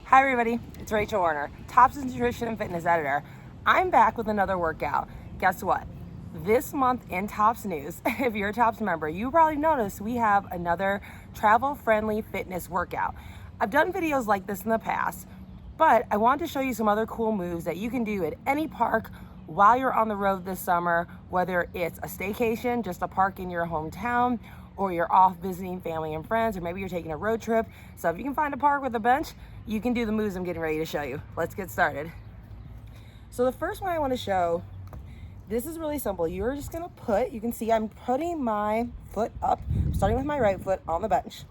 Hi everybody, it's Rachel Werner, Tops Nutrition and Fitness Editor. I'm back with another workout. Guess what? This month in Tops News, if you're a Tops member, you probably noticed we have another travel-friendly fitness workout. I've done videos like this in the past, but I wanted to show you some other cool moves that you can do at any park while you're on the road this summer, whether it's a staycation, just a park in your hometown, or you're off visiting family and friends, or maybe you're taking a road trip. So if you can find a park with a bench, you can do the moves I'm getting ready to show you. Let's get started. So the first one I want to show, this is really simple. You're just gonna put, you can see I'm putting my foot up, starting with my right foot on the bench.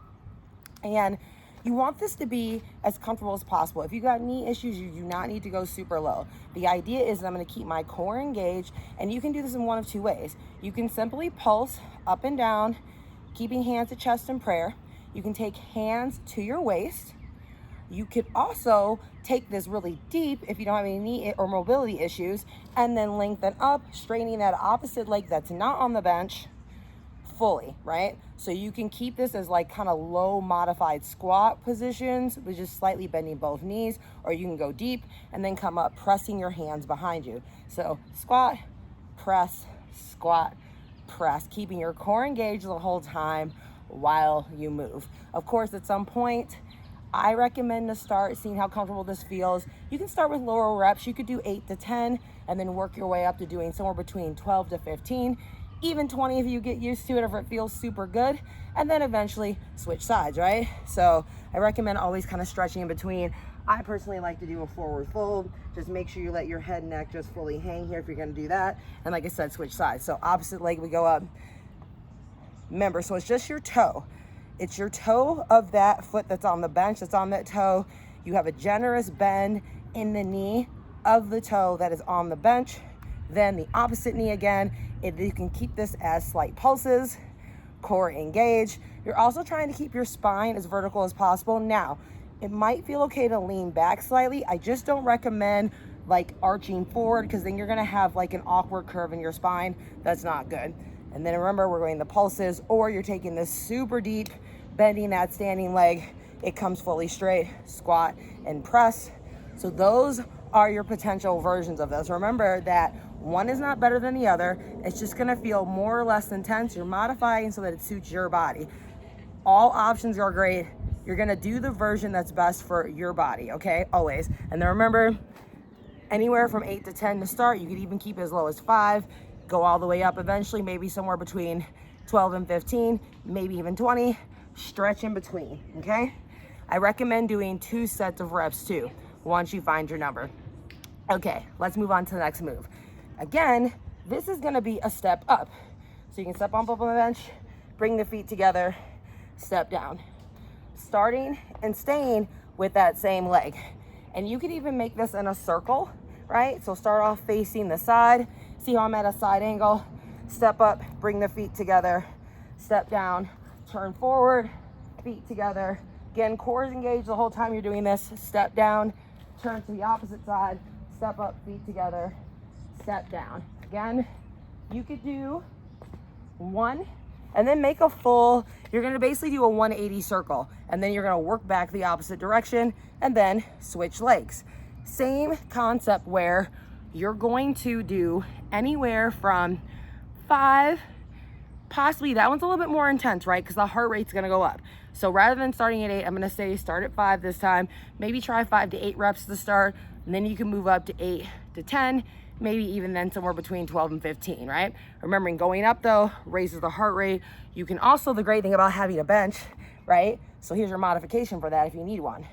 And you want this to be as comfortable as possible. If you got knee issues, you do not need to go super low. The idea is that I'm gonna keep my core engaged, and you can do this in one of two ways. You can simply pulse up and down, keeping hands at chest in prayer. You can take hands to your waist. You could also take this really deep if you don't have any knee or mobility issues, and then lengthen up, straightening that opposite leg that's not on the bench fully, right? So you can keep this as like kind of low modified squat positions, with just slightly bending both knees, or you can go deep and then come up, pressing your hands behind you. So squat, press, squat, press, keeping your core engaged the whole time while you move. Of course, at some point, I recommend to start seeing how comfortable this feels. You can start with lower reps. You could do 8 to 10 and then work your way up to doing somewhere between 12 to 15, even 20 if you get used to it, if it feels super good, and then eventually switch sides, right? So I recommend always kind of stretching in between. I personally like to do a forward fold. Just make sure you let your head and neck just fully hang here if you're gonna do that. And like I said, switch sides. So opposite leg, we go up. Remember, so it's just your toe. It's your toe of that foot that's on the bench, that's on that toe. You have a generous bend in the knee of the toe that is on the bench. Then the opposite knee again. If you can keep this as slight pulses, core engaged. You're also trying to keep your spine as vertical as possible. Now, it might feel okay to lean back slightly. I just don't recommend like arching forward, because then you're gonna have like an awkward curve in your spine. That's not good. And then remember, we're going the pulses, or you're taking this super deep, bending that standing leg. It comes fully straight, squat and press. So those are your potential versions of this. Remember that one is not better than the other. It's just gonna feel more or less intense. You're modifying so that it suits your body. All options are great. You're gonna do the version that's best for your body, okay? Always. And then remember, anywhere from 8 to 10 to start. You could even keep as low as 5, go all the way up eventually, maybe somewhere between 12 and 15, maybe even 20. Stretch in between, okay? I recommend doing 2 sets of reps too, once you find your number. Okay, let's move on to the next move. Again, this is gonna be a step up. So you can step on the bench, bring the feet together, step down. Starting and staying with that same leg. And you could even make this in a circle, right? So start off facing the side. See how I'm at a side angle? Step up, bring the feet together, step down, turn forward, feet together. Again, core is engaged the whole time you're doing this. Step down, turn to the opposite side, step up, feet together, step down. Again, you could do one and then make a full, you're gonna basically do a 180 circle, and then you're gonna work back the opposite direction and then switch legs. Same concept where you're going to do anywhere from 5, possibly that one's a little bit more intense, right? Because the heart rate's gonna go up. So rather than starting at 8, I'm gonna say start at 5 this time. Maybe try 5 to 8 reps to start, and then you can move up to 8 to 10, maybe even then somewhere between 12 and 15, right? Remembering going up though raises the heart rate. You can also, the great thing about having a bench, right? So here's your modification for that if you need one.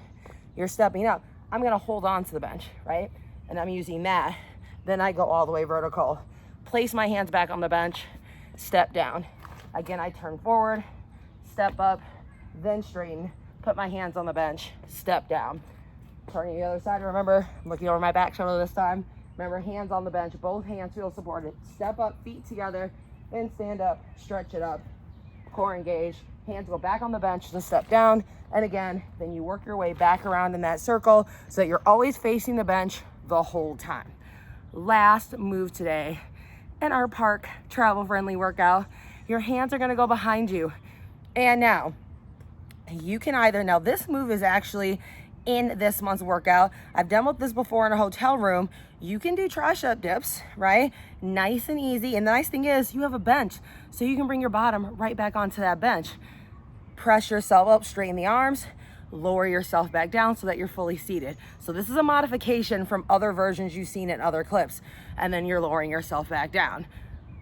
You're stepping up. I'm gonna hold on to the bench, right? And I'm using that. Then I go all the way vertical. Place my hands back on the bench, step down. Again, I turn forward, step up, then straighten, put my hands on the bench, step down. Turning the other side, remember, I'm looking over my back shoulder this time. Remember, hands on the bench, both hands feel supported. Step up, feet together, then stand up, stretch it up, core engaged. Hands go back on the bench to step down. And again, then you work your way back around in that circle so that you're always facing the bench the whole time. Last move today in our park travel-friendly workout, your hands are gonna go behind you. And now, you can either, now this move is actually in this month's workout. I've demoed this before in a hotel room. You can do tricep dips, right? Nice and easy. And the nice thing is you have a bench, so you can bring your bottom right back onto that bench. Press yourself up, straighten the arms, lower yourself back down so that you're fully seated. So this is a modification from other versions you've seen in other clips. And then you're lowering yourself back down,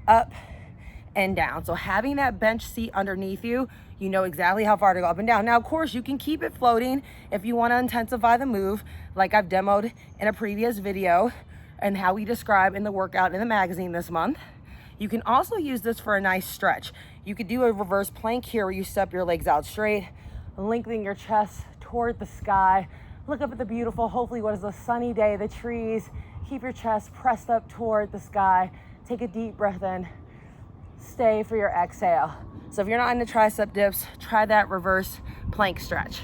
up and down. So having that bench seat underneath you, you know exactly how far to go up and down. Now, of course, you can keep it floating if you want to intensify the move, like I've demoed in a previous video and how we describe in the workout in the magazine this month. You can also use this for a nice stretch. You could do a reverse plank here where you step your legs out straight, lengthening your chest toward the sky. Look up at the beautiful, hopefully what is a sunny day, the trees. Keep your chest pressed up toward the sky. Take a deep breath in. Stay for your exhale. So if you're not into tricep dips, try that reverse plank stretch.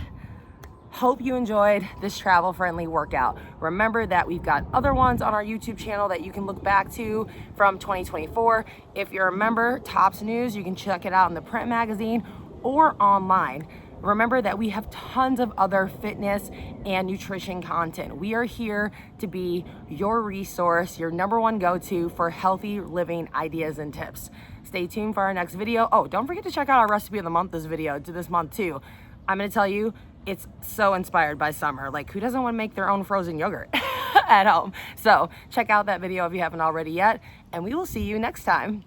Hope you enjoyed this travel-friendly workout. Remember that we've got other ones on our YouTube channel that you can look back to from 2024. If you're a member, Tops News, you can check it out in the print magazine or online. Remember that we have tons of other fitness and nutrition content. We are here to be your resource, your #1 go-to for healthy living ideas and tips. Stay tuned for our next video. Oh, don't forget to check out our recipe of the month this month too. I'm gonna tell you, it's so inspired by summer. Like, who doesn't want to make their own frozen yogurt at home? So check out that video if you haven't already yet, and we will see you next time.